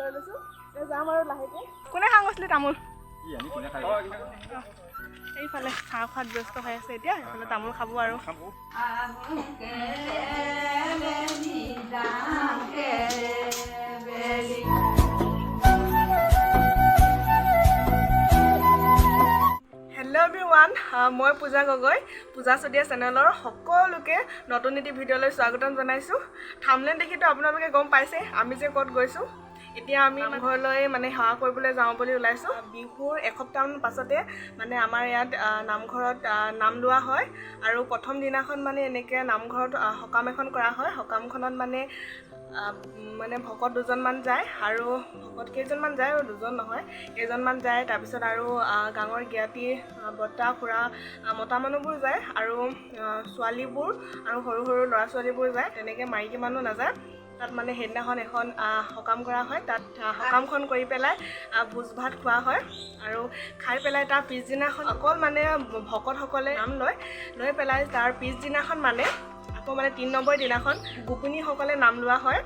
লৈ লৈছোঁ যাম আৰু লাহেকৈ কোনে খাং গৈছিলে তামোল এইফালে চাহ খোৱাত ব্যস্ত হৈ আছে এতিয়া এইফালে তামোল খাব আৰু হেল্ল' এভৰিৱান মই পূজা গগৈ পূজা চদিয়া চেনেলৰ সকলোকে নতুন নীতি ভিডিঅ'লৈ স্বাগতম জনাইছোঁ থাম্বনেইল দেখিতো আপোনালোকে গম পাইছে আমি যে ক'ত গৈছোঁ এতিয়া আমি নামঘৰলৈ মানে সেৱা কৰিবলৈ যাওঁ বুলি ওলাইছোঁ বিহুৰ এসপ্তাহমান পাছতে মানে আমাৰ ইয়াত নামঘৰত নাম লোৱা হয় আৰু প্ৰথম দিনাখন মানে এনেকৈ নামঘৰত সকাম এখন কৰা হয় সকামখনত মানে ভকত দুজনমান যায় আৰু ভকত কেইজনমান যায় আৰু দুজন নহয় কেইজনমান যায় তাৰপিছত আৰু গাঁৱৰ জ্ঞাতি বৰ্তা খুৰা মতা মানুহবোৰ যায় আৰু ছোৱালীবোৰ আৰু সৰু সৰু ল'ৰা ছোৱালীবোৰ যায় তেনেকৈ মাইকী মানুহ নাযায় তাত মানে সেইদিনাখন এখন সকাম কৰা হয় তাত সকামখন কৰি পেলাই ভোজ ভাত খোৱা হয় আৰু খাই পেলাই তাৰ পিছদিনাখন অকল মানে ভকতসকলে নাম লৈ পেলাই তাৰ পিছদিনাখন মানে আকৌ মানে 3 নম্বৰ দিনাখন গোপিনীসকলে নাম লোৱা হয়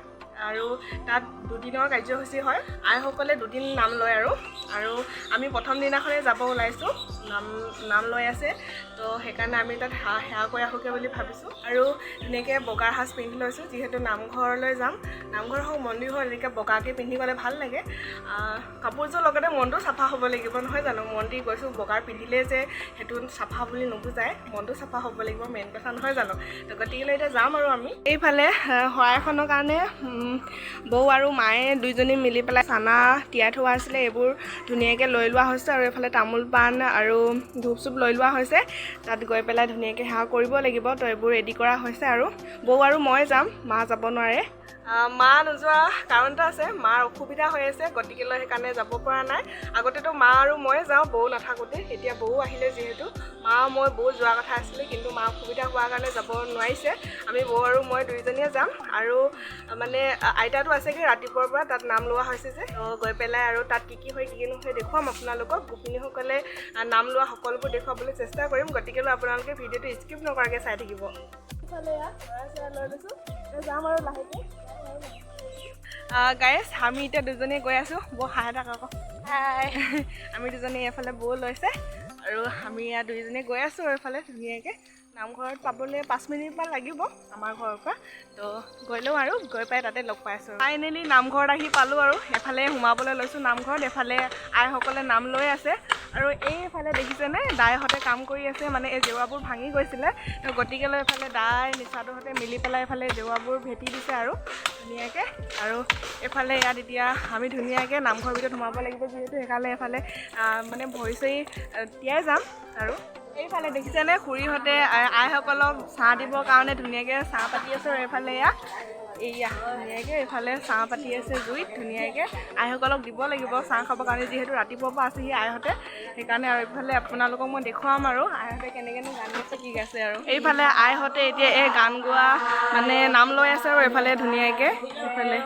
আৰু তাত দুদিনৰ কাৰ্যসূচী হয় আইসকলে দুদিন নাম লয় আৰু আমি প্ৰথম দিনাখনে যাব ওলাইছোঁ নাম লৈ আছে তো সেইকাৰণে আমি তাত সেৱা কৰি আহোঁগৈ বুলি ভাবিছোঁ আৰু ধুনীয়াকৈ বগাৰ সাজ পিন্ধি লৈছোঁ যিহেতু নামঘৰলৈ যাম নামঘৰ হওক মন্দিৰ হওক এনেকৈ বগাকৈ পিন্ধি গ'লে ভাল লাগে কাপোৰযোৰ লগতে মনটো চাফা হ'ব লাগিব নহয় জানো মন্দিৰ গৈছোঁ বগাৰ পিন্ধিলে যে সেইটো চাফা বুলি নুবুজায় মনটো চাফা হ'ব লাগিব মেইন কথা নহয় জানো তো গতিকে এতিয়া যাম আৰু আমি এইফালে শৰাইখনৰ কাৰণে বৌ আৰু মায়ে দুইজনী মিলি পেলাই চানা তিয়াই থোৱা আছিলে এইবোৰ ধুনীয়াকৈ লৈ লোৱা হৈছে আৰু এইফালে তামোল পাণ আৰু ধূপ চুপ লৈ লোৱা হৈছে তাত গৈ পেলাই ধুনীয়াকৈ সেৱা কৰিব লাগিব তো এইবোৰ ৰেডি কৰা হৈছে আৰু বৌ আৰু মই যাম মা যাব নোৱাৰে মা নোযোৱা কাৰণ এটা আছে মাৰ অসুবিধা হৈ আছে গতিকেলৈ সেইকাৰণে যাব পৰা নাই আগতেতো মা আৰু মই যাওঁ বৌ নাথাকোঁতে এতিয়া বৌ আহিলে যিহেতু মা মই বৌ যোৱা কথা আছিলে কিন্তু মা অসুবিধা হোৱাৰ কাৰণে যাব নোৱাৰিছে আমি বৌ আৰু মই দুইজনীয়ে যাম আৰু মানে আইতাটো আছেগৈ ৰাতিপুৱাৰ পৰা তাত নাম লোৱা হৈছে যে গৈ পেলাই আৰু তাত কি হয় কি নহয় দেখুৱাম আপোনালোকক গোপিনীসকলে নাম লোৱা সকলোবোৰ দেখুৱাবলৈ চেষ্টা কৰিম গতিকেলৈ আপোনালোকে ভিডিঅ'টো স্কিপ নকৰাকৈ চাই থাকিব লৈ লৈছোঁ যাম আৰু লাহেকৈ গাইজ আমি এতিয়া দুজনীয়ে গৈ আছোঁ বৌ হাই থাক আকৌ হাই আমি দুজনী এইফালে বৌ লৈছে আৰু আমি ইয়াত দুইজনীয়ে গৈ আছোঁ আৰু এইফালে ধুনীয়াকৈ নামঘৰত পাবলৈ 5 মিনিটমান লাগিব আমাৰ ঘৰৰ পৰা তো গৈ লওঁ আৰু গৈ পাই তাতে লগ পাই আছোঁ ফাইনেলি নামঘৰত আহি পালোঁ আৰু এফালে সোমাবলৈ লৈছোঁ নামঘৰত এফালে আইসকলে নাম লৈ আছে আৰু এইফালে দেখিছেনে দাইহঁতে কাম কৰি আছে মানে এই জেওৰাবোৰ ভাঙি গৈছিলে তো গতিকেলৈ এইফালে দাই নিচাটোহঁতে মিলি পেলাই এইফালে জেওৰাবোৰ ভেটি দিছে আৰু ধুনীয়াকৈ আৰু এইফালে ইয়াত এতিয়া আমি ধুনীয়াকৈ নামঘৰৰ ভিতৰত সোমাব লাগিব যিহেতু সেইকাৰণে এইফালে মানে ভৰি চৰি তিয়াই যাম আৰু এইফালে দেখিছেনে খুৰীহঁতে আইসকলক চাহ দিবৰ কাৰণে ধুনীয়াকৈ চাহ পাতি আছে আৰু এইফালে এয়া ধুনীয়াকৈ এইফালে চাহ পাতি আছে জুইত ধুনীয়াকৈ আইসকলক দিব লাগিব চাহ খাবৰ কাৰণে যিহেতু ৰাতিপুৱাৰ পৰা আছেহি আইহঁতে সেইকাৰণে আৰু এইফালে আপোনালোকক মই দেখুৱাম আৰু আইহঁতে কেনেকৈনো গান গাইছে কি গাইছে আৰু এইফালে আইহঁতে এতিয়া এই গান গোৱা মানে নাম লৈ আছে আৰু এইফালে ধুনীয়াকৈ এইফালে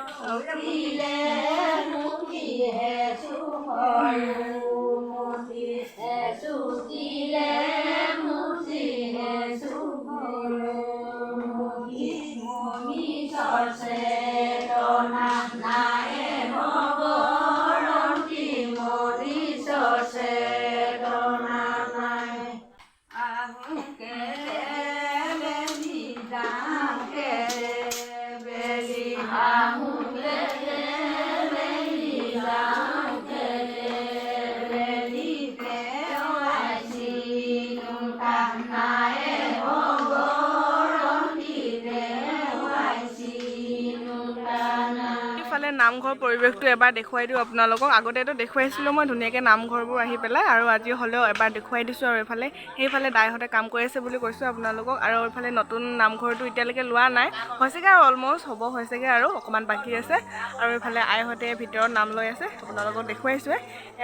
নামঘৰ পৰিৱেশটো এবাৰ দেখুৱাই দিওঁ আপোনালোকক আগতেতো দেখুৱাইছিলোঁ মই ধুনীয়াকৈ নামঘৰবোৰ আহি পেলাই আৰু আজি হ'লেও এবাৰ দেখুৱাই দিছোঁ আৰু এইফালে সেইফালে দাইহঁতে কাম কৰি আছে বুলি কৈছোঁ আপোনালোকক আৰু এইফালে নতুন নামঘৰটো এতিয়ালৈকে লোৱা নাই হৈছেগৈ আৰু অলম'ষ্ট হ'ব হৈছেগৈ আৰু অকণমান বাকী আছে আৰু এইফালে আইহঁতে ভিতৰত নাম লৈ আছে আপোনালোকক দেখুৱাইছোঁৱে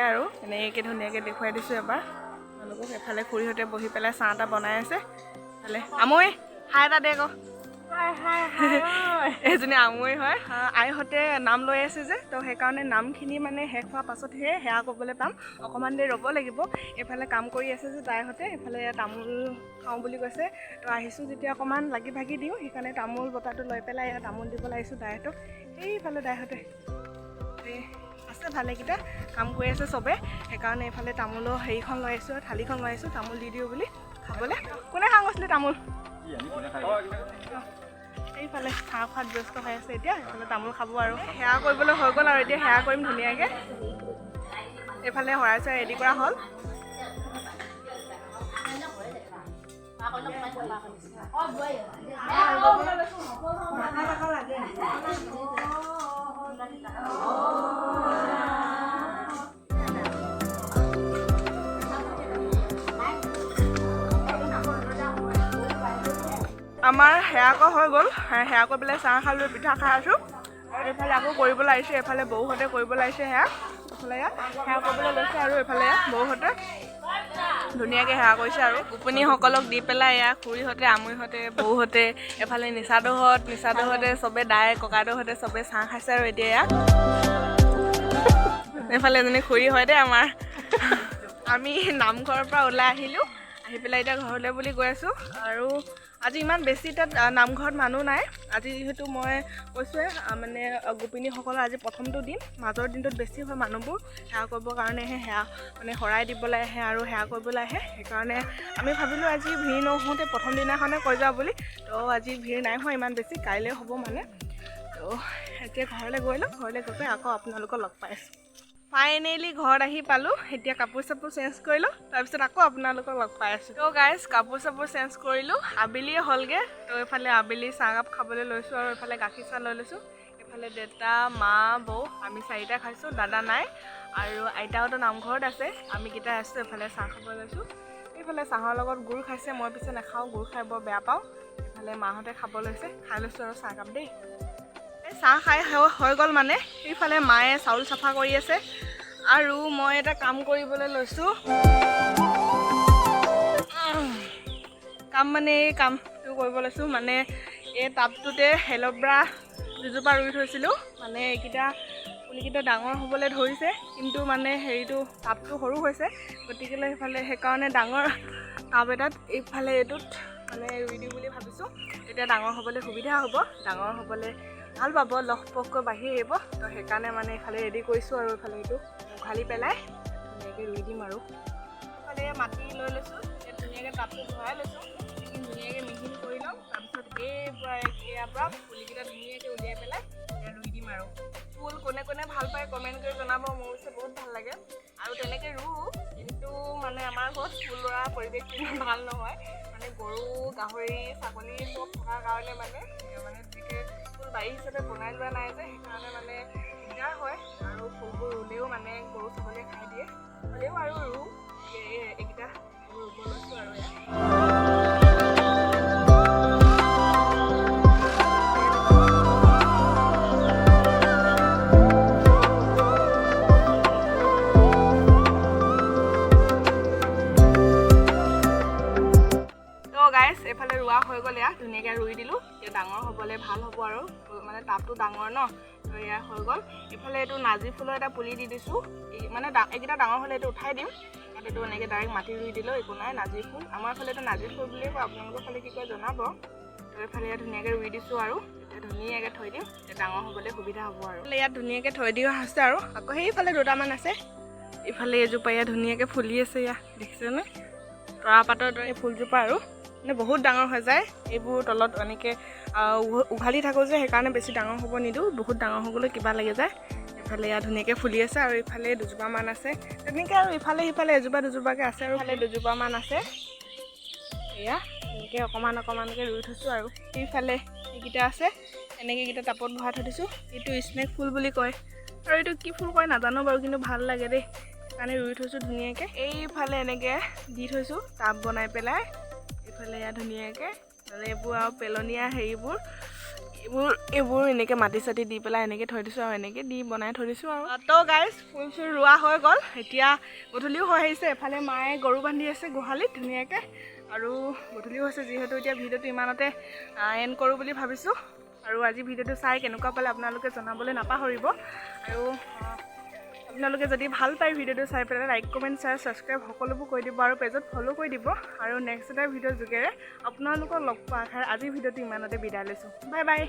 আৰু এনেকৈ ধুনীয়াকৈ দেখুৱাই দিছোঁ এবাৰ আপোনালোকক এইফালে খুৰীহঁতে বহি পেলাই চাহ এটা বনাই আছে এইফালে আমৈ হাই এটা দে আকৌ এজনী আমৈ হয় আইহঁতে নাম লৈ আছে যে তো সেইকাৰণে নামখিনি মানে শেষ হোৱাৰ পাছতহে সেৱা কৰিবলৈ পাম অকণমান দেৰি ৰ'ব লাগিব এইফালে কাম কৰি আছে যে দাইহঁতে এইফালে তামোল খাওঁ বুলি কৈছে তো আহিছোঁ যেতিয়া অকণমান লাগি ভাগি দিওঁ সেইকাৰণে তামোল বটাটো লৈ পেলাই তামোল দিবলৈ আহিছোঁ দাইহঁতক এইফালে দাইহঁতে ভালেকেইটা কাম কৰি আছে চবে সেইকাৰণে এইফালে তামোলৰ হেৰিখন লৈ আহিছোঁ থালিখন লৈ আহিছোঁ তামোল দি দিওঁ বুলি খাবলৈ কোনে খাওঁ গৈছিলে তামোল এইফালে চাহ খোৱাত ব্যস্ত হৈ আছে এতিয়া এইফালে তামোল খাব আৰু সেৱা কৰিবলৈ হৈ গ'ল আৰু এতিয়া সেৱা কৰিম ধুনীয়াকৈ এইফালে শৰাই চৰাই ৰেডি কৰা হ'ল আমাৰ সেৱা কৰা হৈ গ'ল সেৱা কৰি পেলাই চাহ খালোঁ পিঠা খাই আছোঁ আৰু এইফালে আকৌ কৰিবলৈ আহিছোঁ এইফালে বৌহঁতে কৰিবলৈ আহিছে সেয়া এইফালে সেৱা কৰিবলৈ লৈছে আৰু এইফালে বৌহঁতে ধুনীয়াকৈ সেৱা কৰিছে আৰু গোপিনীসকলক দি পেলাই এয়া খুৰীহঁতে আমুৰিহঁতে বৌহঁতে এইফালে নিচাদহঁতে চবে দাই ককাইদেউহঁতে চবে চাহ খাইছে আৰু এতিয়া এয়া এইফালে এজনী খুৰী হয় দেই আমাৰ আমি নামঘৰৰ পৰা ওলাই আহিলোঁ আহি পেলাই এতিয়া ঘৰলৈ বুলি গৈ আছোঁ আৰু আজি ইমান বেছি তাত নামঘৰত মানুহ নাই আজি যিহেতু মই কৈছোঁৱে মানে গোপিনীসকলৰ আজি প্ৰথমটো দিন মাজৰ দিনটোত বেছি হয় মানুহবোৰ সেৱা কৰিবৰ কাৰণেহে সেৱা মানে শৰাই দিবলৈ আহে আৰু সেৱা কৰিবলৈ আহে সেইকাৰণে আমি ভাবিলোঁ আজি ভিৰ নহওঁতে প্ৰথম দিনাখনে কৈ যাওঁ বুলি তো আজি ভিৰ নাই হোৱা ইমান বেছি কাইলৈ হ'ব মানে তো এতিয়া ঘৰলৈ গৈ গৈ আকৌ আপোনালোকক লগ পাই আছোঁ ফাইনেলি ঘৰত আহি পালোঁ এতিয়া কাপোৰ চাপোৰ চেঞ্জ কৰিলোঁ তাৰপিছত আকৌ আপোনালোকক লগ পাই আছোঁ তো গাইজ কাপোৰ চাপোৰ চেঞ্জ কৰিলোঁ আবেলিয়ে হ'লগৈ তো এইফালে আবেলি চাহকাপ খাবলৈ লৈছোঁ আৰু এইফালে গাখীৰ চাহ লৈ লৈছোঁ এইফালে দেউতা মা বৌ আমি চাৰিটা খাইছোঁ দাদা নাই আৰু আইতাহঁতৰ নামঘৰত আছে আমি কেইটা আছোঁ এইফালে চাহ খাব লৈছোঁ এইফালে চাহৰ লগত গুড় খাইছে মই পিছে নাখাওঁ গুড় খাই বৰ বেয়া পাওঁ এইফালে মাহঁতে খাব লৈছে খাই লৈছোঁ আৰু চাহকাপ দেই চাহ খাই হৈ গ'ল মানে এইফালে মায়ে চাউল চাফা কৰি আছে আৰু মই এটা কাম কৰিবলৈ লৈছোঁ কাম মানে এই কামটো কৰিব লৈছোঁ মানে এই টাবটোতে এল'ভেৰা দুজোপা ৰুই থৈছিলোঁ মানে এইকেইটা পুলিকেইটা ডাঙৰ হ'বলৈ ধৰিছে কিন্তু মানে হেৰিটো টাবটো সৰু হৈছে গতিকে সেইকাৰণে ডাঙৰ টাব এটাত এইফালে এইটোত মানে ৰুই দিওঁ বুলি ভাবিছোঁ তেতিয়া ডাঙৰ হ'বলৈ সুবিধা হ'ব ডাঙৰ হ'বলৈ ভাল পাব লহপহকৈ বাঢ়ি আহিব তো সেইকাৰণে মানে এইফালে ৰেডি কৰিছোঁ আৰু এইফালে এইটো উঘালি পেলাই ধুনীয়াকৈ ৰুই দিম আৰু এইফালে মাটি লৈ লৈছোঁ ধুনীয়াকৈ টাবটো ভৰাই লৈছোঁ ধুনীয়াকৈ মিহিন কৰি ল'ম তাৰপিছত ইয়াৰ পৰা পুলিকেইটা ধুনীয়াকৈ উলিয়াই পেলাই ৰুই দিম আৰু ফুল কোনে কোনে ভাল পায় কমেণ্ট কৰি জনাব মোৰ পিছে বহুত ভাল লাগে আৰু তেনেকৈ ৰুওঁ কিন্তু মানে আমাৰ ঘৰত ফুল ৰোৱা পৰিৱেশটো ইমান ভাল নহয় মানে গৰু গাহৰি ছাগলী চব থকাৰ কাৰণে মানে যিকে ফুল বাৰী হিচাপে বনাই লোৱা নাই যে সেইকাৰণে মানে দিগদাৰ হয় আৰু ফুলবোৰ ৰুলেও মানে গৰু ছাগলীয়ে খাই দিয়ে হ'লেও আৰু ৰুওঁ এইকেইটা ৰুব লৈছোঁ আৰু এইফালে ৰোৱা হৈ গ'ল এয়া ধুনীয়াকৈ ৰুই দিলোঁ এতিয়া ডাঙৰ হ'বলৈ ভাল হ'ব আৰু মানে টাবটো ডাঙৰ ন তো এয়া হৈ গ'ল এইফালে এইটো নাৰ্জী ফুলৰ এটা পুলি দি দিছোঁ মানে এইকেইটা ডাঙৰ হ'লে এইটো উঠাই দিম তাত এইটো এনেকৈ ডাইৰেক্ট মাটি ৰুই দিলোঁ একো নাই নাৰ্জী ফুল আমাৰ ফালে এইটো নাৰ্জী ফুল বুলিয়ে কয় আপোনালোকৰ ফালে কি কয় জনাব তো এইফালে ইয়াত ধুনীয়াকৈ ৰুই দিছোঁ আৰু এতিয়া ধুনীয়াকৈ থৈ দিম এতিয়া ডাঙৰ হ'বলৈ সুবিধা হ'ব আৰু ইয়াত ধুনীয়াকৈ থৈ দিয়া আছে আৰু আকৌ সেইফালে দুটামান আছে ইফালে এজোপা ইয়াত ধুনীয়াকৈ ফুলি আছে ইয়াত দেখিছেনে তৰা পাতৰ দৰে ফুলজোপা আৰু মানে বহুত ডাঙৰ হৈ যায় এইবোৰ তলত এনেকৈ উঘালি থাকোঁ যে সেইকাৰণে বেছি ডাঙৰ হ'ব নিদিওঁ বহুত ডাঙৰ হ'বলৈ কিবা লাগি যায় ইফালে ইয়াত ধুনীয়াকৈ ফুলি আছে আৰু ইফালে দুজোপামান আছে তেনেকৈ আৰু ইফালে সিফালে এজোপা দুজোপাকৈ আছে আৰু ইফালে দুজোপামান আছে এয়া এনেকৈ অকণমানকৈ ৰুই থৈছোঁ আৰু এইফালে এইকেইটা আছে এনেকৈ এইকেইটা টাবত ভৰাই থৈ দিছোঁ এইটো স্নেক ফুল বুলি কয় আৰু এইটো কি ফুল কয় নাজানো বাৰু কিন্তু ভাল লাগে দেই সেইকাৰণে ৰুই থৈছোঁ ধুনীয়াকৈ এইফালে এনেকৈ দি থৈছোঁ টাব বনাই পেলাই এইফালে ইয়াত ধুনীয়াকৈ মানে এইবোৰ আৰু পেলনীয়া হেৰিবোৰ এইবোৰ এনেকৈ মাটি চাটি দি পেলাই এনেকৈ থৈ দিছোঁ আৰু এনেকৈ দি বনাই থৈ দিছোঁ আৰু তো গাইজ ফুল চুল ৰোৱা হৈ গ'ল এতিয়া গধূলিও হৈ আহিছে এফালে মায়ে গৰু বান্ধি আছে গোহালিত ধুনীয়াকৈ আৰু গধূলিও হৈছে যিহেতু এতিয়া ভিডিঅ'টো ইমানতে এণ্ড কৰোঁ বুলি ভাবিছোঁ আৰু আজি ভিডিঅ'টো চাই কেনেকুৱা পালে আপোনালোকে জনাবলৈ নাপাহৰিব আৰু আপোনালোকে যদি ভাল পায় ভিডিঅ'টো চাই পেলাই লাইক কমেণ্ট শ্বেয়াৰ ছাবস্ক্ৰাইব সকলোবোৰ কৰি দিব আৰু পেজত ফ'ল' কৰি দিব আৰু নেক্সট এটা ভিডিঅ'ৰ যোগেৰে আপোনালোকক লগ পোৱা আশাৰে আজি ভিডিঅ'টো ইমানতে বিদায় লৈছোঁ বাই বাই